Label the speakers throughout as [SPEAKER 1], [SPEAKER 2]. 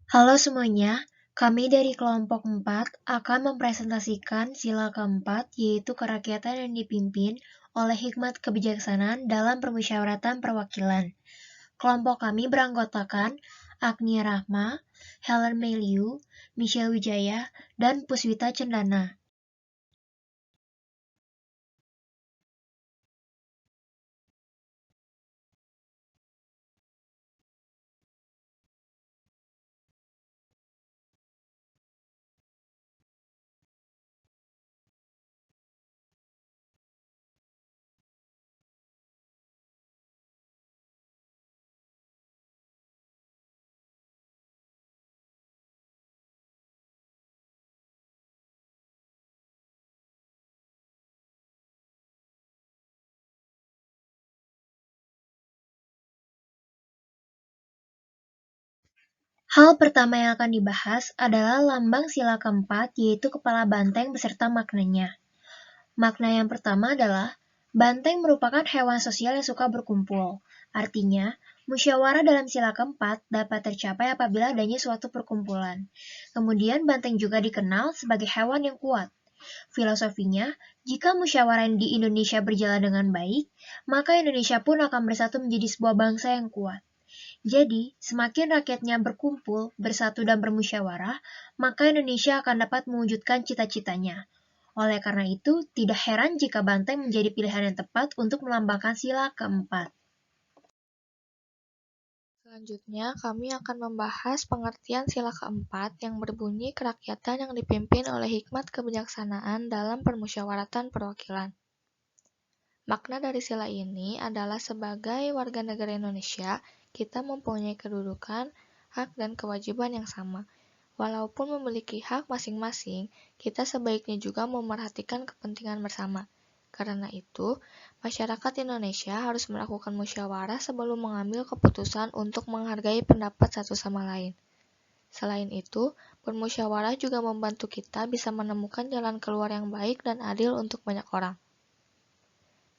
[SPEAKER 1] Halo semuanya, kami dari kelompok 4 akan mempresentasikan sila keempat, yaitu kerakyatan yang dipimpin oleh hikmat kebijaksanaan dalam permusyawaratan perwakilan. Kelompok kami beranggotakan Agnia Rahma, Helen Meliu, Michelle Wijaya, dan Puswita Cendana. Hal pertama yang akan dibahas adalah lambang sila keempat, yaitu kepala banteng beserta maknanya. Makna yang pertama adalah, banteng merupakan hewan sosial yang suka berkumpul. Artinya, musyawarah dalam sila keempat dapat tercapai apabila adanya suatu perkumpulan. Kemudian banteng juga dikenal sebagai hewan yang kuat. Filosofinya, jika musyawarah di Indonesia berjalan dengan baik, maka Indonesia pun akan bersatu menjadi sebuah bangsa yang kuat. Jadi, semakin rakyatnya berkumpul, bersatu dan bermusyawarah, maka Indonesia akan dapat mewujudkan cita-citanya. Oleh karena itu, tidak heran jika banteng menjadi pilihan yang tepat untuk melambangkan sila keempat.
[SPEAKER 2] Selanjutnya, kami akan membahas pengertian sila keempat yang berbunyi kerakyatan yang dipimpin oleh hikmat kebijaksanaan dalam permusyawaratan perwakilan. Makna dari sila ini adalah sebagai warga negara Indonesia, kita mempunyai kedudukan, hak, dan kewajiban yang sama. Walaupun memiliki hak masing-masing, kita sebaiknya juga memerhatikan kepentingan bersama. Karena itu, masyarakat Indonesia harus melakukan musyawarah sebelum mengambil keputusan untuk menghargai pendapat satu sama lain. Selain itu, bermusyawarah juga membantu kita bisa menemukan jalan keluar yang baik dan adil untuk banyak orang.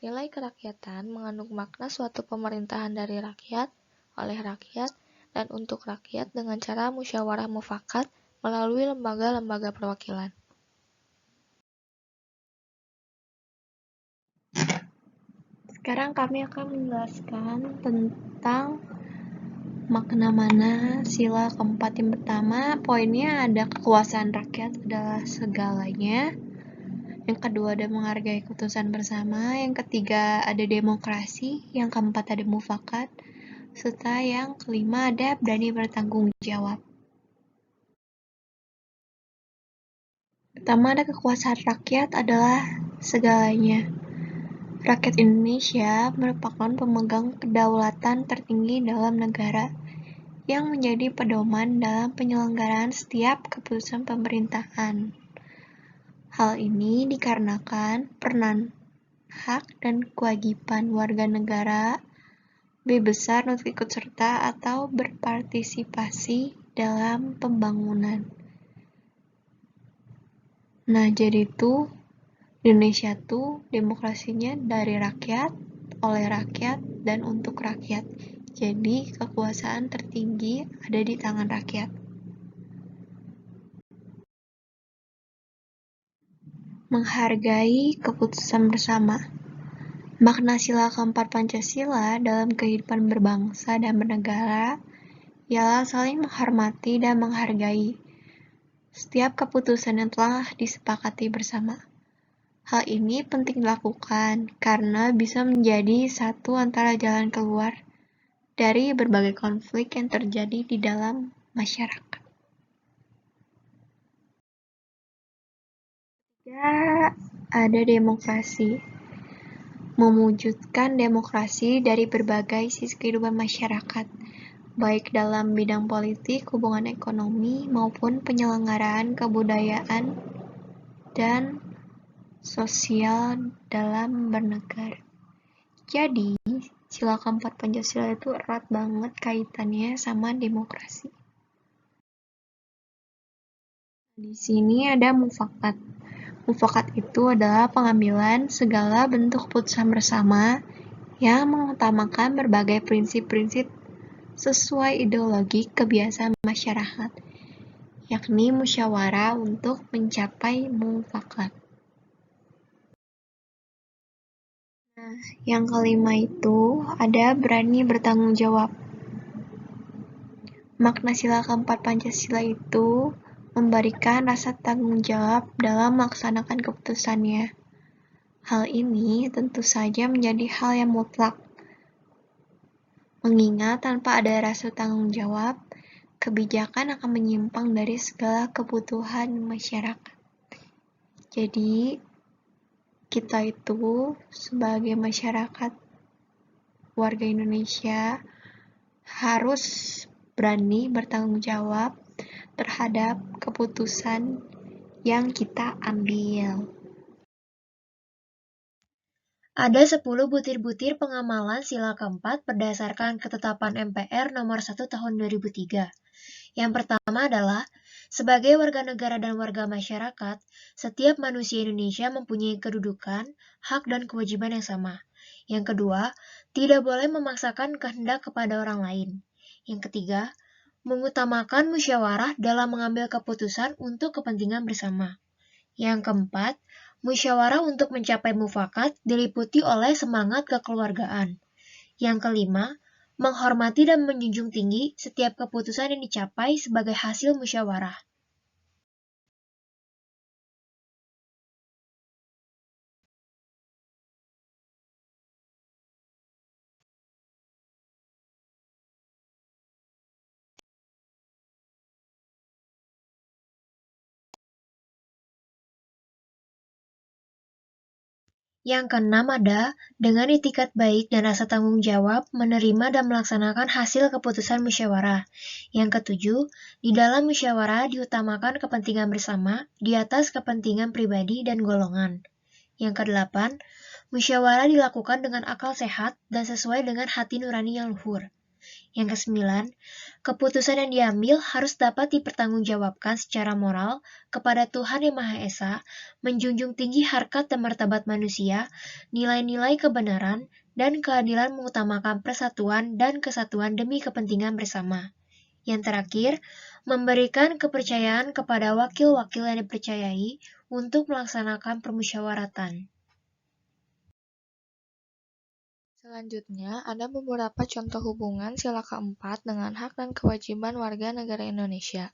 [SPEAKER 2] Nilai kerakyatan mengandung makna suatu pemerintahan dari rakyat, oleh rakyat, dan untuk rakyat dengan cara musyawarah mufakat melalui lembaga-lembaga perwakilan.
[SPEAKER 3] Sekarang kami akan menjelaskan tentang makna mana sila keempat. Yang pertama, poinnya ada kekuasaan rakyat adalah segalanya. Yang kedua ada menghargai keputusan bersama. Yang ketiga ada demokrasi. Yang keempat ada mufakat. Serta yang kelima ada berani bertanggung jawab. Pertama ada kekuasaan rakyat adalah segalanya. Rakyat Indonesia merupakan pemegang kedaulatan tertinggi dalam negara yang menjadi pedoman dalam penyelenggaraan setiap keputusan pemerintahan. Hal ini dikarenakan peranan, hak, dan kewajiban warga negara lebih besar untuk ikut serta atau berpartisipasi dalam pembangunan. Nah, jadi itu Indonesia tuh demokrasinya dari rakyat, oleh rakyat, dan untuk rakyat. Jadi kekuasaan tertinggi ada di tangan rakyat. Menghargai keputusan bersama. Makna sila keempat Pancasila dalam kehidupan berbangsa dan bernegara ialah saling menghormati dan menghargai setiap keputusan yang telah disepakati bersama. Hal ini penting dilakukan karena bisa menjadi satu antara jalan keluar dari berbagai konflik yang terjadi di dalam masyarakat. Ketiga, ada demokrasi. Mewujudkan demokrasi dari berbagai sisi kehidupan masyarakat, baik dalam bidang politik, hubungan ekonomi, maupun penyelenggaraan kebudayaan dan sosial dalam bernegara. Jadi, sila keempat Pancasila itu erat banget kaitannya sama demokrasi. Di sini ada mufakat. Mufakat itu adalah pengambilan segala bentuk keputusan bersama yang mengutamakan berbagai prinsip-prinsip sesuai ideologi kebiasaan masyarakat, yakni musyawarah untuk mencapai mufakat. Nah, yang kelima itu ada berani bertanggung jawab. Makna sila keempat Pancasila itu memberikan rasa tanggung jawab dalam melaksanakan keputusannya. Hal ini tentu saja menjadi hal yang mutlak, mengingat tanpa ada rasa tanggung jawab, kebijakan akan menyimpang dari segala kebutuhan masyarakat. Jadi, kita itu sebagai masyarakat warga Indonesia harus berani bertanggung jawab terhadap keputusan yang kita ambil.
[SPEAKER 1] Ada 10 butir-butir pengamalan sila keempat berdasarkan ketetapan MPR nomor 1 tahun 2003. Yang pertama adalah, sebagai warga negara dan warga masyarakat, setiap manusia Indonesia mempunyai kedudukan, hak, dan kewajiban yang sama. Yang kedua, tidak boleh memaksakan kehendak kepada orang lain. Yang ketiga, mengutamakan musyawarah dalam mengambil keputusan untuk kepentingan bersama. Yang keempat, musyawarah untuk mencapai mufakat diliputi oleh semangat kekeluargaan. Yang kelima, menghormati dan menjunjung tinggi setiap keputusan yang dicapai sebagai hasil musyawarah. Yang keenam ada, dengan itikat baik dan rasa tanggung jawab, menerima dan melaksanakan hasil keputusan musyawarah. Yang ketujuh, di dalam musyawarah diutamakan kepentingan bersama di atas kepentingan pribadi dan golongan. Yang kedelapan, musyawarah dilakukan dengan akal sehat dan sesuai dengan hati nurani yang luhur. Yang kesembilan, keputusan yang diambil harus dapat dipertanggungjawabkan secara moral kepada Tuhan Yang Maha Esa, menjunjung tinggi harkat dan martabat manusia, nilai-nilai kebenaran, dan keadilan, mengutamakan persatuan dan kesatuan demi kepentingan bersama. Yang terakhir, memberikan kepercayaan kepada wakil-wakil yang dipercayai untuk melaksanakan permusyawaratan.
[SPEAKER 2] Selanjutnya, ada beberapa contoh hubungan sila keempat dengan hak dan kewajiban warga negara Indonesia.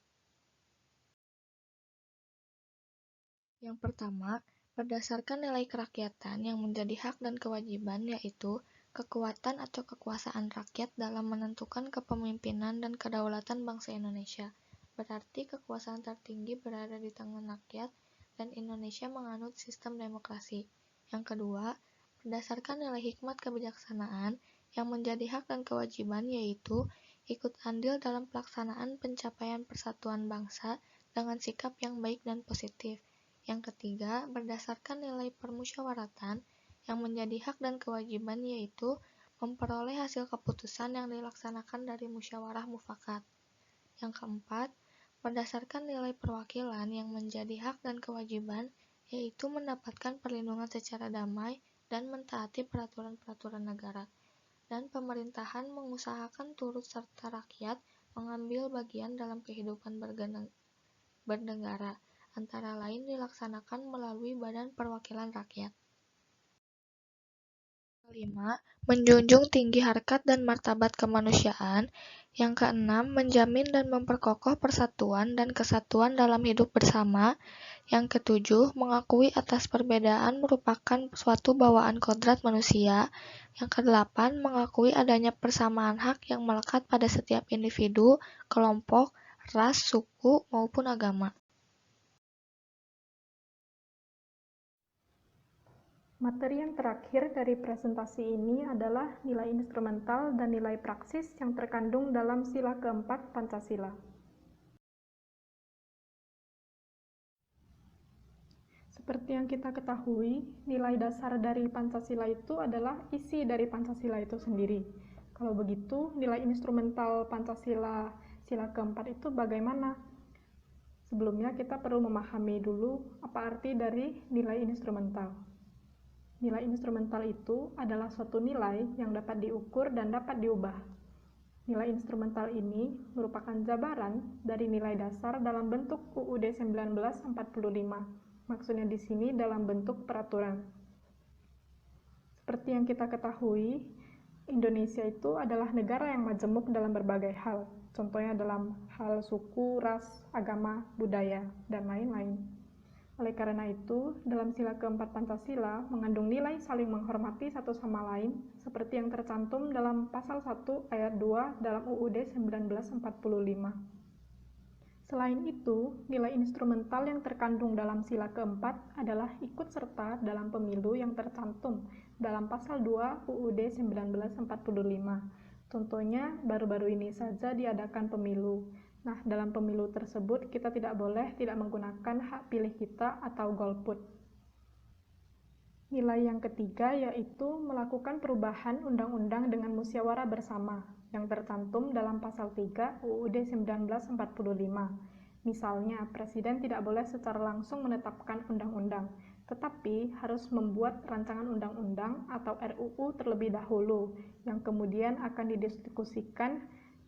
[SPEAKER 2] Yang pertama, berdasarkan nilai kerakyatan yang menjadi hak dan kewajiban, yaitu kekuatan atau kekuasaan rakyat dalam menentukan kepemimpinan dan kedaulatan bangsa Indonesia. Berarti kekuasaan tertinggi berada di tangan rakyat dan Indonesia menganut sistem demokrasi. Yang kedua, berdasarkan nilai hikmat kebijaksanaan yang menjadi hak dan kewajiban, yaitu ikut andil dalam pelaksanaan pencapaian persatuan bangsa dengan sikap yang baik dan positif. Yang ketiga, berdasarkan nilai permusyawaratan yang menjadi hak dan kewajiban, yaitu memperoleh hasil keputusan yang dilaksanakan dari musyawarah mufakat. Yang keempat, berdasarkan nilai perwakilan yang menjadi hak dan kewajiban, yaitu mendapatkan perlindungan secara damai dan mentaati peraturan-peraturan negara. Dan pemerintahan mengusahakan turut serta rakyat mengambil bagian dalam kehidupan bernegara, antara lain dilaksanakan melalui Badan Perwakilan Rakyat. Kelima, menjunjung tinggi harkat dan martabat kemanusiaan. Yang keenam, menjamin dan memperkokoh persatuan dan kesatuan dalam hidup bersama. Yang ketujuh, mengakui atas perbedaan merupakan suatu bawaan kodrat manusia. Yang kedelapan, mengakui adanya persamaan hak yang melekat pada setiap individu, kelompok, ras, suku, maupun agama.
[SPEAKER 4] Materi yang terakhir dari presentasi ini adalah nilai instrumental dan nilai praksis yang terkandung dalam sila keempat Pancasila. Seperti yang kita ketahui, nilai dasar dari Pancasila itu adalah isi dari Pancasila itu sendiri. Kalau begitu, nilai instrumental Pancasila sila keempat itu bagaimana? Sebelumnya kita perlu memahami dulu apa arti dari nilai instrumental. Nilai instrumental itu adalah suatu nilai yang dapat diukur dan dapat diubah. Nilai instrumental ini merupakan jabaran dari nilai dasar dalam bentuk UUD 1945. Maksudnya di sini dalam bentuk peraturan. Seperti yang kita ketahui, Indonesia itu adalah negara yang majemuk dalam berbagai hal. Contohnya dalam hal suku, ras, agama, budaya, dan lain-lain. Oleh karena itu, dalam sila keempat Pancasila mengandung nilai saling menghormati satu sama lain, seperti yang tercantum dalam pasal 1 ayat 2 dalam UUD 1945. Selain itu, nilai instrumental yang terkandung dalam sila keempat adalah ikut serta dalam pemilu yang tercantum dalam pasal 2 UUD 1945. Contohnya, baru-baru ini saja diadakan pemilu. Nah, dalam pemilu tersebut kita tidak boleh tidak menggunakan hak pilih kita atau golput. Nilai yang ketiga yaitu melakukan perubahan undang-undang dengan musyawarah bersama yang tercantum dalam pasal 3 UUD 1945. Misalnya, Presiden tidak boleh secara langsung menetapkan undang-undang, tetapi harus membuat rancangan undang-undang atau RUU terlebih dahulu, yang kemudian akan didiskusikan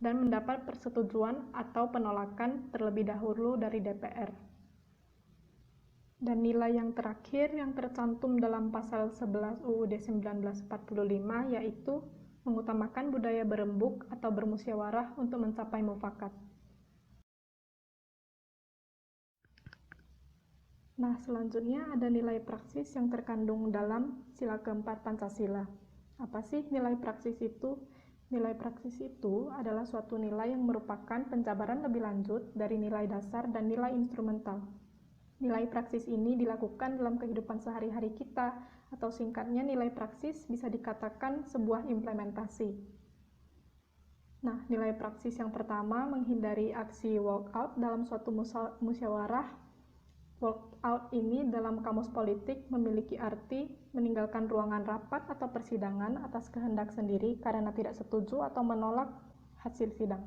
[SPEAKER 4] dan mendapat persetujuan atau penolakan terlebih dahulu dari DPR. Dan nilai yang terakhir yang tercantum dalam pasal 11 UUD 1945 yaitu mengutamakan budaya berembuk atau bermusyawarah untuk mencapai mufakat. Nah, selanjutnya ada nilai praksis yang terkandung dalam sila keempat Pancasila. Apa sih nilai praksis itu? Nilai praksis itu adalah suatu nilai yang merupakan penjabaran lebih lanjut dari nilai dasar dan nilai instrumental. Nilai praksis ini dilakukan dalam kehidupan sehari-hari kita, atau singkatnya nilai praksis bisa dikatakan sebuah implementasi. Nah, nilai praksis yang pertama menghindari aksi walkout dalam suatu musyawarah. Walkout ini dalam kamus politik memiliki arti meninggalkan ruangan rapat atau persidangan atas kehendak sendiri karena tidak setuju atau menolak hasil sidang.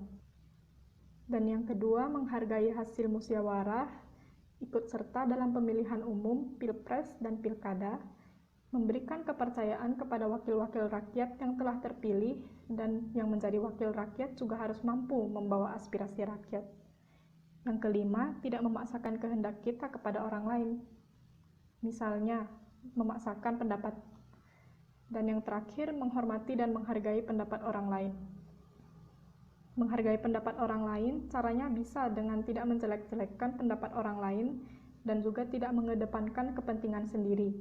[SPEAKER 4] Dan yang kedua, menghargai hasil musyawarah, ikut serta dalam pemilihan umum, pilpres, dan pilkada, memberikan kepercayaan kepada wakil-wakil rakyat yang telah terpilih, dan yang menjadi wakil rakyat juga harus mampu membawa aspirasi rakyat. Yang kelima, tidak memaksakan kehendak kita kepada orang lain. Misalnya, memaksakan pendapat. Dan yang terakhir, menghormati dan menghargai pendapat orang lain. Menghargai pendapat orang lain, caranya bisa dengan tidak menjelek-jelekkan pendapat orang lain dan juga tidak mengedepankan kepentingan sendiri.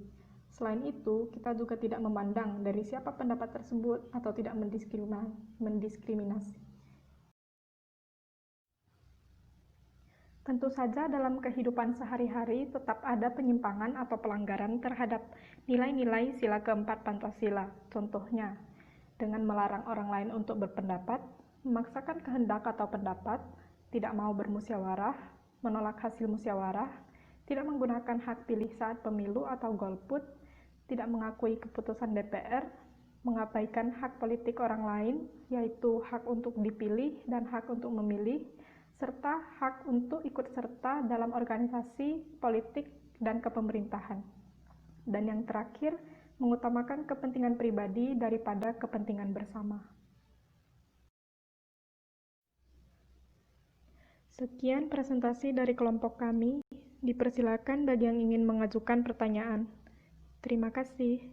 [SPEAKER 4] Selain itu, kita juga tidak memandang dari siapa pendapat tersebut atau tidak mendiskriminasi. Tentu saja dalam kehidupan sehari-hari tetap ada penyimpangan atau pelanggaran terhadap nilai-nilai sila keempat Pancasila. Contohnya, dengan melarang orang lain untuk berpendapat, memaksakan kehendak atau pendapat, tidak mau bermusyawarah, menolak hasil musyawarah, tidak menggunakan hak pilih saat pemilu atau golput, tidak mengakui keputusan DPR, mengabaikan hak politik orang lain, yaitu hak untuk dipilih dan hak untuk memilih, serta hak untuk ikut serta dalam organisasi, politik, dan kepemerintahan. Dan yang terakhir, mengutamakan kepentingan pribadi daripada kepentingan bersama. Sekian presentasi dari kelompok kami. Dipersilakan bagi yang ingin mengajukan pertanyaan. Terima kasih.